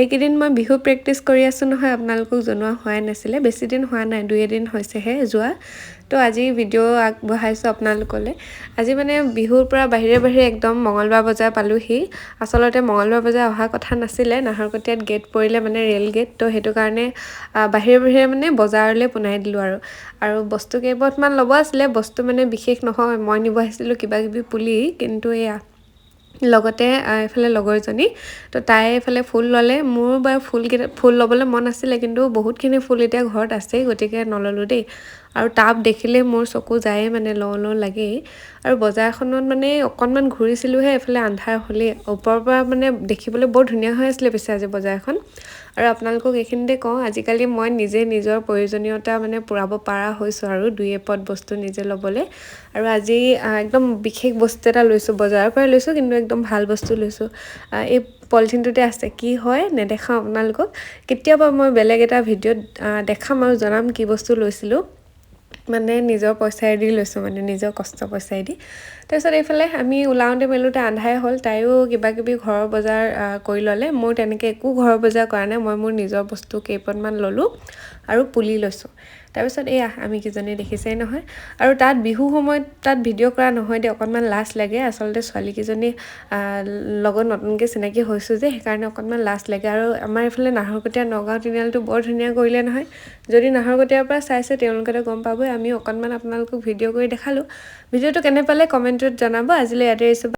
এইকেইদিন মই বিহু প্ৰেক্টিছ কৰি আছোঁ নহয়, আপোনালোকক জনোৱা হোৱাই নাছিলে। বেছি দিন হোৱা নাই, 2-এদিন হৈছেহে যোৱা। তো আজি ভিডিঅ' আগবঢ়াইছোঁ আপোনালোকলৈ। আজি মানে বিহুৰ পৰা বাহিৰে একদম মঙলবাৰ বজাৰ পালোহি। আচলতে মঙলবাৰ বজাৰ অহা কথা নাছিলে, নাহৰকটীয়াত গেট পৰিলে মানে ৰেল গেট, তো সেইটো কাৰণে বাহিৰে মানে বজাৰলৈ পোনাই দিলোঁ আৰু বস্তু কেইপদমান ল'ব আছিলে। বস্তু মানে বিশেষ নহয়, মই নিব আহিছিলোঁ কিবাকিবি পুলি, কিন্তু এয়া লগতে এইফালে লগৰজনী, তো তাই এইফালে ফুল ল'লে। মোৰ বাৰু ফুল ল'বলৈ মন আছিলে, কিন্তু বহুতখিনি ফুল এতিয়া ঘৰত আছেই, গতিকে নল'লোঁ দেই। আৰু টাব দেখিলেই মোৰ চকু যায়েই, মানে লওঁ লাগেই। আৰু বজাৰখনত মানে অকণমান ঘূৰিছিলোঁহে, এইফালে আন্ধাৰ হ'লেই। ওপৰৰ পৰা মানে দেখিবলৈ বৰ ধুনীয়া হৈ আছিলে পিছে আজি বজাৰখন। আৰু আপোনালোকক এইখিনিতে কওঁ, আজিকালি মই নিজে নিজৰ প্ৰয়োজনীয়তা মানে পূৰাব পৰা হৈছোঁ আৰু 2-এপদ বস্তু নিজে ল'বলৈ। আৰু আজি একদম বিশেষ বস্তু এটা লৈছোঁ, বজাৰৰ পৰাই লৈছোঁ, কিন্তু একদম ভাল বস্তু লৈছোঁ। এই পলিথিনটোতে আছে, কি হয় নেদেখাওঁ আপোনালোকক। কেতিয়াবা মই বেলেগ এটা ভিডিঅ'ত দেখাম আৰু জনাম কি বস্তু লৈছিলোঁ। মানে নিজৰ পইচাই দি লৈছোঁ, মানে নিজৰ কষ্ট পইচাই দি। তাৰপিছত এইফালে আমি ওলাওঁতে মেলোঁতে আন্ধাৰে হ'ল। তাইও কিবাকিবি ঘৰৰ বজাৰ কৰি ল'লে। মোৰ তেনেকৈ একো ঘৰৰ বজাৰ কৰা নাই, মই মোৰ নিজৰ বস্তু কেইপদমান ল'লোঁ আৰু পুলি লৈছোঁ। তাৰপিছত এয়া আমি কিজনী দেখিছেই নহয়। আৰু তাত বিহু সময়ত তাত ভিডিঅ' কৰা নহয় দেই, অকণমান লাজ লাগে। আচলতে ছোৱালীকেইজনী লগত নতুনকৈ চিনাকি হৈছোঁ যে, সেইকাৰণে অকণমান লাজ লাগে। আৰু আমাৰ এইফালে নাহৰকটীয়া নগাঁও তিনিআলিটো বৰ ধুনীয়া কৰিলে নহয়। যদি নাহৰকটীয়াৰ পৰা চাইছে তেওঁলোকেতো গম পাবই। আমি অকণমান আপোনালোকক ভিডিঅ' কৰি দেখালোঁ। ভিডিঅ'টো কেনে পালে কমেণ্টত জনাব। আজিলৈ ইয়াতে এৰিছোঁ।